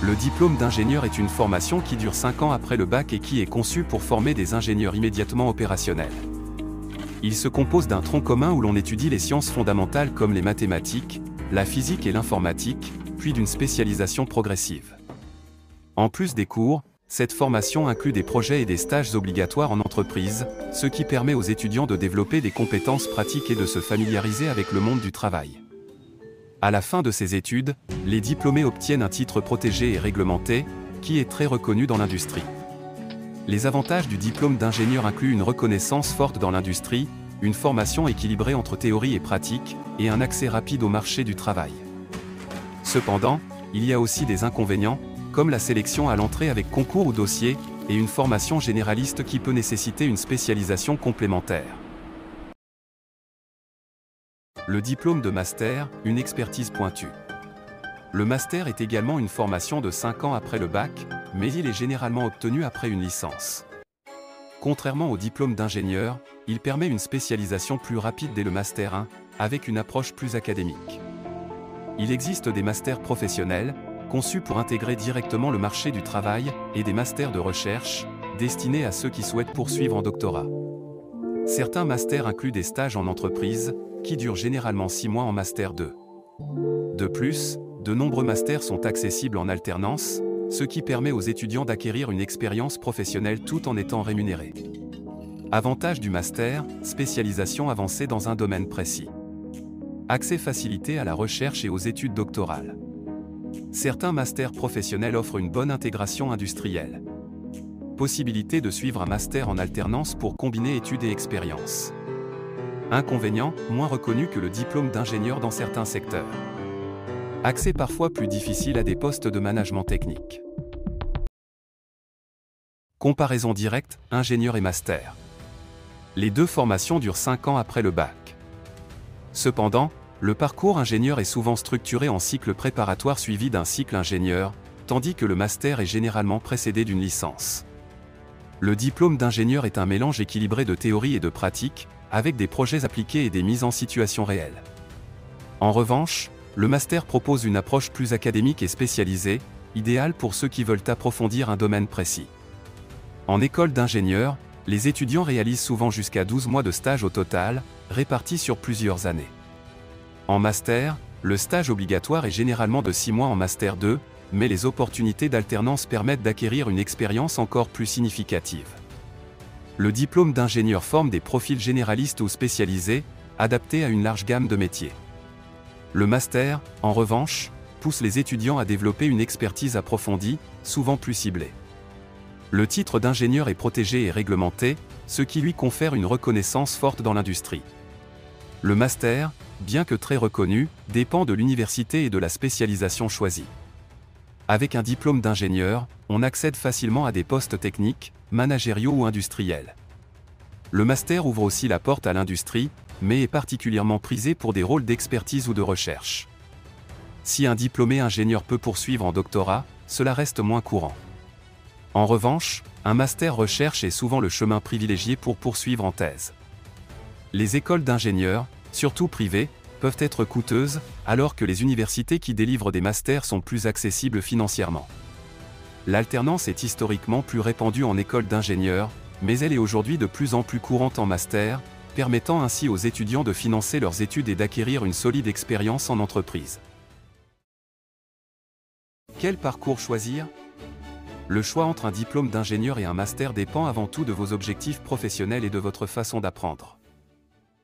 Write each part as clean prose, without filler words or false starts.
Le diplôme d'ingénieur est une formation qui dure 5 ans après le bac et qui est conçue pour former des ingénieurs immédiatement opérationnels. Il se compose d'un tronc commun où l'on étudie les sciences fondamentales comme les mathématiques, la physique et l'informatique, puis d'une spécialisation progressive. En plus des cours, cette formation inclut des projets et des stages obligatoires en entreprise, ce qui permet aux étudiants de développer des compétences pratiques et de se familiariser avec le monde du travail. À la fin de ces études, les diplômés obtiennent un titre protégé et réglementé, qui est très reconnu dans l'industrie. Les avantages du diplôme d'ingénieur incluent une reconnaissance forte dans l'industrie, une formation équilibrée entre théorie et pratique, et un accès rapide au marché du travail. Cependant, il y a aussi des inconvénients, comme la sélection à l'entrée avec concours ou dossier, et une formation généraliste qui peut nécessiter une spécialisation complémentaire. Le diplôme de master, une expertise pointue. Le master est également une formation de 5 ans après le bac, mais il est généralement obtenu après une licence. Contrairement au diplôme d'ingénieur, il permet une spécialisation plus rapide dès le master 1, avec une approche plus académique. Il existe des masters professionnels, conçus pour intégrer directement le marché du travail, et des masters de recherche, destinés à ceux qui souhaitent poursuivre en doctorat. Certains masters incluent des stages en entreprise, qui durent généralement 6 mois en master 2. De plus, de nombreux masters sont accessibles en alternance, ce qui permet aux étudiants d'acquérir une expérience professionnelle tout en étant rémunérés. Avantage du master, spécialisation avancée dans un domaine précis. Accès facilité à la recherche et aux études doctorales. Certains masters professionnels offrent une bonne intégration industrielle. Possibilité de suivre un master en alternance pour combiner études et expérience. Inconvénient, moins reconnu que le diplôme d'ingénieur dans certains secteurs. Accès parfois plus difficile à des postes de management technique. Comparaison directe, ingénieur et master. Les deux formations durent 5 ans après le bac. Cependant, le parcours ingénieur est souvent structuré en cycle préparatoire suivi d'un cycle ingénieur, tandis que le master est généralement précédé d'une licence. Le diplôme d'ingénieur est un mélange équilibré de théorie et de pratique, avec des projets appliqués et des mises en situation réelles. En revanche, le master propose une approche plus académique et spécialisée, idéale pour ceux qui veulent approfondir un domaine précis. En école d'ingénieur, les étudiants réalisent souvent jusqu'à 12 mois de stage au total, répartis sur plusieurs années. En master, le stage obligatoire est généralement de 6 mois en master 2, mais les opportunités d'alternance permettent d'acquérir une expérience encore plus significative. Le diplôme d'ingénieur forme des profils généralistes ou spécialisés, adaptés à une large gamme de métiers. Le master, en revanche, pousse les étudiants à développer une expertise approfondie, souvent plus ciblée. Le titre d'ingénieur est protégé et réglementé, ce qui lui confère une reconnaissance forte dans l'industrie. Le master, bien que très reconnu, dépend de l'université et de la spécialisation choisie. Avec un diplôme d'ingénieur, on accède facilement à des postes techniques, managériaux ou industriels. Le master ouvre aussi la porte à l'industrie, mais est particulièrement prisé pour des rôles d'expertise ou de recherche. Si un diplômé ingénieur peut poursuivre en doctorat, cela reste moins courant. En revanche, un master recherche est souvent le chemin privilégié pour poursuivre en thèse. Les écoles d'ingénieurs, surtout privées, peuvent être coûteuses, alors que les universités qui délivrent des masters sont plus accessibles financièrement. L'alternance est historiquement plus répandue en école d'ingénieurs, mais elle est aujourd'hui de plus en plus courante en master, permettant ainsi aux étudiants de financer leurs études et d'acquérir une solide expérience en entreprise. Quel parcours choisir ? Le choix entre un diplôme d'ingénieur et un master dépend avant tout de vos objectifs professionnels et de votre façon d'apprendre.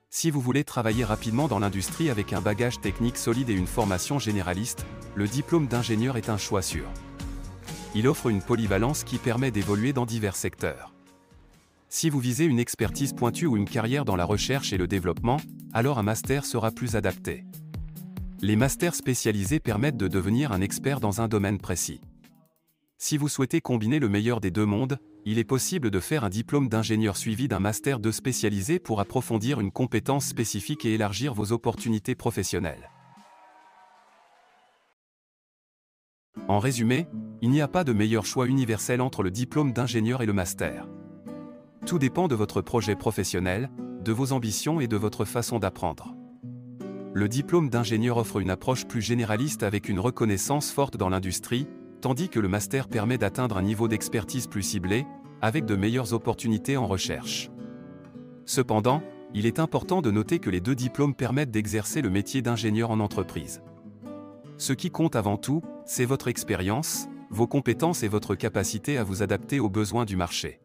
Si vous voulez travailler rapidement dans l'industrie avec un bagage technique solide et une formation généraliste, le diplôme d'ingénieur est un choix sûr. Il offre une polyvalence qui permet d'évoluer dans divers secteurs. Si vous visez une expertise pointue ou une carrière dans la recherche et le développement, alors un master sera plus adapté. Les masters spécialisés permettent de devenir un expert dans un domaine précis. Si vous souhaitez combiner le meilleur des deux mondes, il est possible de faire un diplôme d'ingénieur suivi d'un master 2 spécialisé pour approfondir une compétence spécifique et élargir vos opportunités professionnelles. En résumé, il n'y a pas de meilleur choix universel entre le diplôme d'ingénieur et le master. Tout dépend de votre projet professionnel, de vos ambitions et de votre façon d'apprendre. Le diplôme d'ingénieur offre une approche plus généraliste avec une reconnaissance forte dans l'industrie, tandis que le master permet d'atteindre un niveau d'expertise plus ciblé, avec de meilleures opportunités en recherche. Cependant, il est important de noter que les deux diplômes permettent d'exercer le métier d'ingénieur en entreprise. Ce qui compte avant tout, c'est votre expérience, vos compétences et votre capacité à vous adapter aux besoins du marché.